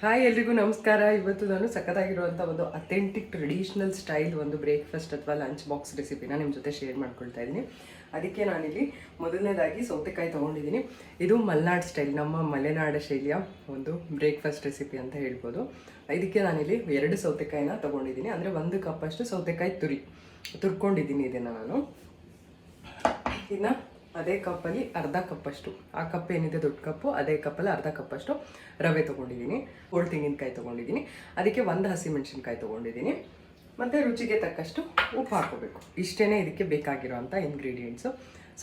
Hi ಎಲ್ರಿಗೂ ನಮಸ್ಕಾರ. ಇವತ್ತು ನಾನು ಸಖತ್ತಾಗಿರುವಂಥ ಒಂದು ಅಥೆಂಟಿಕ್ ಟ್ರೆಡಿಷ್ನಲ್ ಸ್ಟೈಲ್ ಒಂದು ಬ್ರೇಕ್ಫಾಸ್ಟ್ ಅಥವಾ ಲಂಚ್ ಬಾಕ್ಸ್ ರೆಸಿಪಿನ ನಿಮ್ಮ ಜೊತೆ ಶೇರ್ ಮಾಡ್ಕೊಳ್ತಾ ಇದ್ದೀನಿ. ಅದಕ್ಕೆ ನಾನಿಲ್ಲಿ ಮೊದಲನೇದಾಗಿ ಸೌತೆಕಾಯಿ ತೊಗೊಂಡಿದ್ದೀನಿ. ಇದು ಮಲೆನಾಡು ಸ್ಟೈಲ್, ನಮ್ಮ ಮಲೆನಾಡು ಶೈಲಿಯ ಒಂದು ಬ್ರೇಕ್ಫಾಸ್ಟ್ ರೆಸಿಪಿ ಅಂತ ಹೇಳ್ಬೋದು. ಇದಕ್ಕೆ ನಾನಿಲ್ಲಿ 2 ಸೌತೆಕಾಯಿನ ತೊಗೊಂಡಿದ್ದೀನಿ. ಅಂದರೆ 1 ಕಪ್ಪಷ್ಟು ಸೌತೆಕಾಯಿ ತುರ್ಕೊಂಡಿದ್ದೀನಿ. ಇದನ್ನು ನಾನು ಇನ್ನು ಅದೇ ಕಪ್ಪಲ್ಲಿ ಅರ್ಧ ಕಪ್ಪಷ್ಟು, ಆ ಕಪ್ ಏನಿದೆ ದೊಡ್ಡ ಕಪ್ಪು, ಅದೇ ಕಪ್ಪಲ್ಲಿ ಅರ್ಧ ಕಪ್ಪಷ್ಟು ರವೆ ತೊಗೊಂಡಿದ್ದೀನಿ. ಹೋಳು ತೆಂಗಿನಕಾಯಿ ತೊಗೊಂಡಿದ್ದೀನಿ. ಅದಕ್ಕೆ 1 ಹಸಿಮೆಣಸಿನ್ಕಾಯಿ ತೊಗೊಂಡಿದ್ದೀನಿ. ಮತ್ತು ರುಚಿಗೆ ತಕ್ಕಷ್ಟು ಉಪ್ಪು ಹಾಕೋಬೇಕು. ಇಷ್ಟೇ ಇದಕ್ಕೆ ಬೇಕಾಗಿರೋವಂಥ ಇಂಗ್ರೀಡಿಯೆಂಟ್ಸು.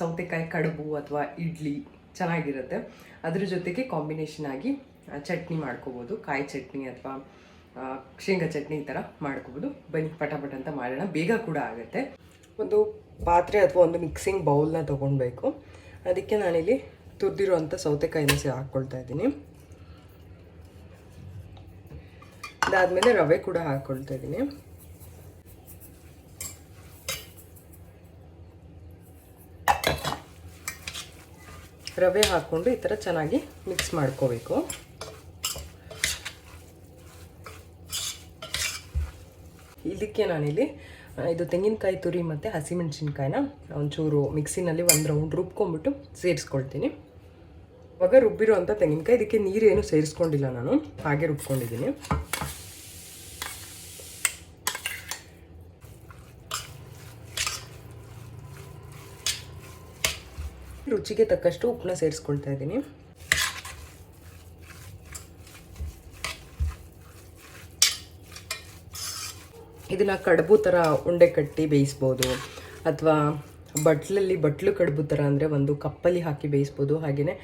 ಸೌತೆಕಾಯಿ ಕಡುಬು ಅಥವಾ ಇಡ್ಲಿ ಚೆನ್ನಾಗಿರುತ್ತೆ. ಅದ್ರ ಜೊತೆಗೆ ಕಾಂಬಿನೇಷನ್ ಆಗಿ ಚಟ್ನಿ ಮಾಡ್ಕೋಬೋದು. ಕಾಯಿ ಚಟ್ನಿ ಅಥವಾ ಶೇಂಗಾ ಚಟ್ನಿ ಈ ಥರ ಮಾಡ್ಕೋಬೋದು. ಬನ್ನಿ ಪಟಾಪಟ ಅಂತ ಮಾಡೋಣ, ಬೇಗ ಕೂಡ ಆಗುತ್ತೆ. ಒಂದು ಪಾತ್ರೆ ಅಥವಾ ಒಂದು ಮಿಕ್ಸಿಂಗ್ ಬೌಲ್ನ ತೊಗೊಳ್ಬೇಕು. ಅದಕ್ಕೆ ನಾನಿಲ್ಲಿ ತುರಿದಿರುವಂಥ ಸೌತೆಕಾಯಿನ ಹಾಕ್ಕೊಳ್ತಾ ಇದ್ದೀನಿ. ಅದಾದಮೇಲೆ ರವೆ ಕೂಡ ಹಾಕ್ಕೊಳ್ತಾ ಇದ್ದೀನಿ. ರವೆ ಹಾಕ್ಕೊಂಡು ಈ ಥರ ಚೆನ್ನಾಗಿ ಮಿಕ್ಸ್ ಮಾಡ್ಕೋಬೇಕು. ಇದಕ್ಕೆ ನಾನಿಲ್ಲಿ ಇದು ತೆಂಗಿನಕಾಯಿ ತುರಿ ಮತ್ತು ಹಸಿಮೆಣಸಿನ್ಕಾಯಿನ ಒಂಚೂರು ಮಿಕ್ಸಿನಲ್ಲಿ 1 ರೌಂಡ್ ರುಬ್ಕೊಂಡ್ಬಿಟ್ಟು ಸೇರಿಸ್ಕೊಳ್ತೀನಿ. ಇವಾಗ ರುಬ್ಬಿರುವಂಥ ತೆಂಗಿನಕಾಯಿ, ಇದಕ್ಕೆ ನೀರೇನು ಸೇರಿಸ್ಕೊಂಡಿಲ್ಲ, ನಾನು ಹಾಗೆ ರುಬ್ಕೊಂಡಿದ್ದೀನಿ. ರುಚಿಗೆ ತಕ್ಕಷ್ಟು ಉಪ್ಪನ್ನ ಸೇರಿಸ್ಕೊಳ್ತಾ ಇದ್ದೀನಿ. ಇದನ್ನು ಕಡುಬು ಥರ ಉಂಡೆ ಕಟ್ಟಿ ಬೇಯಿಸ್ಬೋದು, ಅಥವಾ ಬಟ್ಲು ಕಡುಬು ಥರ ಅಂದರೆ ಒಂದು ಕಪ್ಪಲ್ಲಿ ಹಾಕಿ ಬೇಯಿಸ್ಬೋದು. ಹಾಗೆಯೇ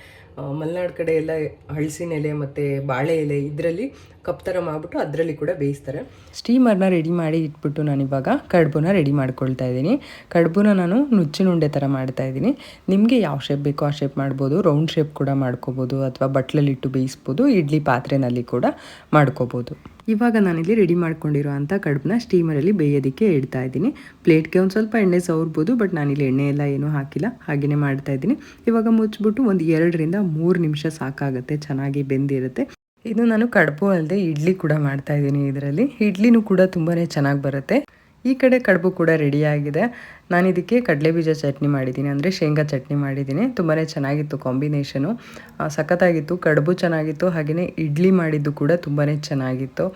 ಮಲೆನಾಡು ಕಡೆ ಎಲ್ಲ ಹಲಸಿನ ಎಲೆ ಮತ್ತು ಬಾಳೆ ಎಲೆ ಇದರಲ್ಲಿ ಕಪ್ ಥರ ಮಾಡಿಬಿಟ್ಟು ಅದರಲ್ಲಿ ಕೂಡ ಬೇಯಿಸ್ತಾರೆ. ಸ್ಟೀಮರ್ನ ರೆಡಿ ಮಾಡಿ ಇಟ್ಬಿಟ್ಟು ನಾನಿವಾಗ ಕಡುಬುನ ರೆಡಿ ಮಾಡ್ಕೊಳ್ತಾ ಇದ್ದೀನಿ. ಕಡುಬುನ ನಾನು ನುಚ್ಚಿನ ಉಂಡೆ ಥರ ಮಾಡ್ತಾ ಇದ್ದೀನಿ. ನಿಮಗೆ ಯಾವ ಶೇಪ್ ಬೇಕೋ ಆ ಶೇಪ್ ಮಾಡ್ಬೋದು. ರೌಂಡ್ ಶೇಪ್ ಕೂಡ ಮಾಡ್ಕೋಬೋದು, ಅಥವಾ ಬಟ್ಲಲ್ಲಿಟ್ಟು ಬೇಯಿಸ್ಬೋದು. ಇಡ್ಲಿ ಪಾತ್ರೆನಲ್ಲಿ ಕೂಡ ಮಾಡ್ಕೋಬೋದು. ಇವಾಗ ನಾನಿಲ್ಲಿ ರೆಡಿ ಮಾಡ್ಕೊಂಡಿರೋ ಅಂಥ ಕಡುಬನ್ನ ಸ್ಟೀಮರಲ್ಲಿ ಬೇಯೋದಕ್ಕೆ ಇಡ್ತಾ ಇದ್ದೀನಿ. ಪ್ಲೇಟ್ಗೆ ಒಂದು ಸ್ವಲ್ಪ ಎಣ್ಣೆ ಸವರ್ಬೋದು, ಬಟ್ ನಾನಿಲ್ಲಿ ಎಣ್ಣೆ ಎಲ್ಲ ಏನೂ ಹಾಕಿಲ್ಲ, ಹಾಗೆಯೇ ಮಾಡ್ತಾ ಇದ್ದೀನಿ. ಇವಾಗ ಮುಚ್ಚಿಬಿಟ್ಟು ಒಂದು 2 ರಿಂದ 3 ನಿಮಿಷ ಸಾಕಾಗುತ್ತೆ, ಚೆನ್ನಾಗಿ ಬೆಂದಿರುತ್ತೆ. ಇದು ನಾನು ಕಡುಬು ಅಲ್ಲದೆ ಇಡ್ಲಿ ಕೂಡ ಮಾಡ್ತಾ ಇದ್ದೀನಿ. ಇದರಲ್ಲಿ ಇಡ್ಲಿನೂ ಕೂಡ ತುಂಬಾ ಚೆನ್ನಾಗಿ ಬರುತ್ತೆ. ಈ ಕಡೆ ಕಡುಬು ಕೂಡ ರೆಡಿಯಾಗಿದೆ. ನಾನು ಇದಕ್ಕೆ ಕಡಲೆಬೀಜ ಚಟ್ನಿ ಮಾಡಿದ್ದೀನಿ, ಅಂದರೆ ಶೇಂಗಾ ಚಟ್ನಿ ಮಾಡಿದ್ದೀನಿ. ತುಂಬಾ ಚೆನ್ನಾಗಿತ್ತು ಕಾಂಬಿನೇಷನು, ಸಖತ್ತಾಗಿತ್ತು. ಕಡುಬು ಚೆನ್ನಾಗಿತ್ತು, ಹಾಗೆಯೇ ಇಡ್ಲಿ ಮಾಡಿದ್ದು ಕೂಡ ತುಂಬಾ ಚೆನ್ನಾಗಿತ್ತು.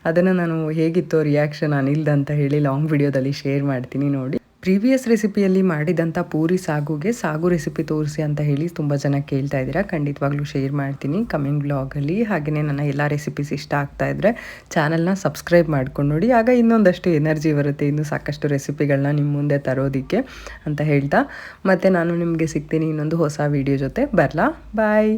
ಅದನ್ನು ನಾನು ಹೇಗಿತ್ತು ರಿಯಾಕ್ಷನ್ ಅನಿಲ್ದು ಅಂತ ಹೇಳಿ ಲಾಂಗ್ ವಿಡಿಯೋದಲ್ಲಿ ಶೇರ್ ಮಾಡ್ತೀನಿ ನೋಡಿ. ಪ್ರೀವಿಯಸ್ ರೆಸಿಪಿಯಲ್ಲಿ ಮಾಡಿದಂಥ ಪೂರಿ ಸಾಗು ರೆಸಿಪಿ ತೋರಿಸಿ ಅಂತ ಹೇಳಿ ತುಂಬ ಜನ ಕೇಳ್ತಾ ಇದ್ದೀರಾ. ಖಂಡಿತವಾಗ್ಲೂ ಶೇರ್ ಮಾಡ್ತೀನಿ ಕಮಿಂಗ್ ಬ್ಲಾಗಲ್ಲಿ. ಹಾಗೆಯೇ ನನ್ನ ಎಲ್ಲ ರೆಸಿಪೀಸ್ ಇಷ್ಟ ಆಗ್ತಾ ಇದ್ದರೆ ಚಾನಲ್ನ ಸಬ್ಸ್ಕ್ರೈಬ್ ಮಾಡ್ಕೊಂಡು ನೋಡಿ. ಆಗ ಇನ್ನೊಂದಷ್ಟು ಎನರ್ಜಿ ಬರುತ್ತೆ, ಇನ್ನೂ ಸಾಕಷ್ಟು ರೆಸಿಪಿಗಳನ್ನ ನಿಮ್ಮ ಮುಂದೆ ತರೋದಕ್ಕೆ ಅಂತ ಹೇಳ್ತಾ, ಮತ್ತು ನಾನು ನಿಮಗೆ ಸಿಗ್ತೀನಿ ಇನ್ನೊಂದು ಹೊಸ ವಿಡಿಯೋ ಜೊತೆ. ಬರಲಾ, ಬಾಯ್.